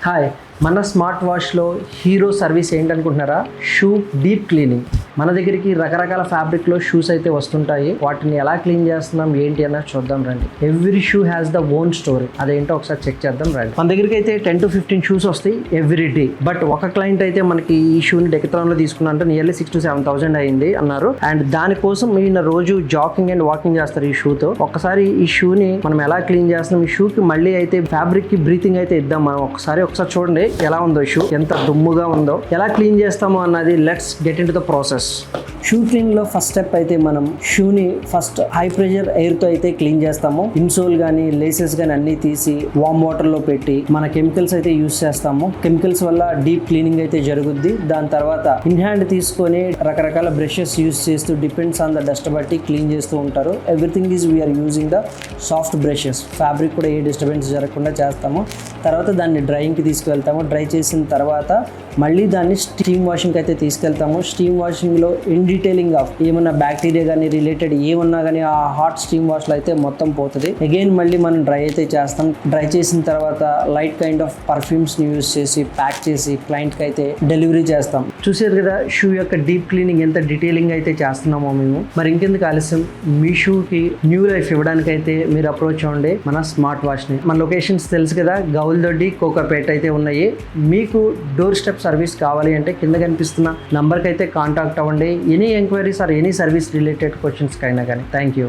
Hi, మన smart వాష్లో hero service ఏంటనుకుంటున్నారా? Shoe deep cleaning. మన దగ్గరికి రకరకాల ఫ్యాబ్రిక్లో షూస్ అయితే వస్తుంటాయి. వాటిని ఎలా క్లీన్ చేస్తున్నాం ఏంటి అన్నది చూద్దాం రండి. Every shoe has the own story. అదేంటో ఒకసారి చెక్ చేద్దాం రండి. మన దగ్గరికి అయితే 10 to 15 షూస్ వస్తాయి ఎవ్రీ డే. బట్ ఒక క్లయింట్ అయితే మనకి ఈ షూని డెకథ్లాన్లో తీసుకున్నంటే నియర్లీ 6,000 to 7,000 అయింది అన్నారు. అండ్ దానికోసం ఈయన రోజు జాకింగ్ అండ్ వాకింగ్ చేస్తారు ఈ షూతో. ఒకసారి ఈ షూని మనం ఎలా క్లీన్ చేస్తున్నాం, ఈ షూకి మళ్ళీ అయితే ఫ్యాబ్రిక్ కి బ్రీతింగ్ అయితే ఇద్దాం మనం. ఒకసారి చూడండి ఎలా ఉందో షూ, ఎంత దుమ్ముగా ఉందో. ఎలా క్లీన్ చేస్తామో అన్నది let's get in to the process. Shoe clean లో ఫస్ట్ స్టెప్ అయితే మనం షూని ఫస్ట్ హై ప్రెషర్ ఎయిర్ తో అయితే క్లీన్ చేస్తాము. ఇన్సోల్ గానీ లేసెస్ గానీ అన్ని తీసి వామ్ వాటర్ లో పెట్టి మన కెమికల్స్ అయితే యూస్ చేస్తాము. కెమికల్స్ వల్ల డీప్ క్లీనింగ్ అయితే జరుగుద్ది. దాని తర్వాత ఇన్ హ్యాండ్ తీసుకొని రకరకాల బ్రషెస్ యూస్ చేస్తూ డిపెండ్స్ ఆన్ ద డస్ట్ బట్టి క్లీన్ చేస్తూ ఉంటారు. Everything is we're using the soft brushes. Fabric కూడా ఏ డిస్టర్బెన్స్ జరగకుండా చేస్తాము. తర్వాత దాన్ని డ్రైయింగ్కి తీసుకువెళ్తాము. డ్రై చేసిన తర్వాత మళ్ళీ దాన్ని స్టీమ్ వాషింగ్కి అయితే తీసుకెళ్తాము. స్టీమ్ వాషింగ్లో ఇన్ డీటెయిలింగ్ ఆఫ్ ఏమన్నా బ్యాక్టీరియా కానీ రిలేటెడ్ ఏమన్నా కానీ ఆ హాట్ స్టీమ్ వాష్లో అయితే మొత్తం పోతుంది. అగైన్ మళ్ళీ మనం డ్రై అయితే చేస్తాం. డ్రై చేసిన తర్వాత లైట్ కైండ్ ఆఫ్ పర్ఫ్యూమ్స్ని యూజ్ చేసి ప్యాక్ చేసి క్లయింట్కి అయితే డెలివరీ చేస్తాం. చూసారు కదా షూ యొక్క డీప్ క్లీనింగ్ ఎంత డీటెయిలింగ్ అయితే చేస్తున్నామో మేము. మరి ఇంకెందుకు ఆలస్యం, మీ షూకి న్యూ లైఫ్ ఇవ్వడానికి అయితే మీరు అప్రోచ్ అవ్వండి మన స్మార్ట్ వాష్ని. మన లొకేషన్స్ తెలుసు కదా, గౌల్దొడ్డి, కోకాపేట అయితే ఉన్నాయి. మీకు డోర్ స్టెప్ సర్వీస్ కావాలి అంటే కింద కనిపిస్తున్న నంబర్కి అయితే కాంటాక్ట్ అవ్వండి. Any enquiries or any service related questions కైనా కానీ. Thank you.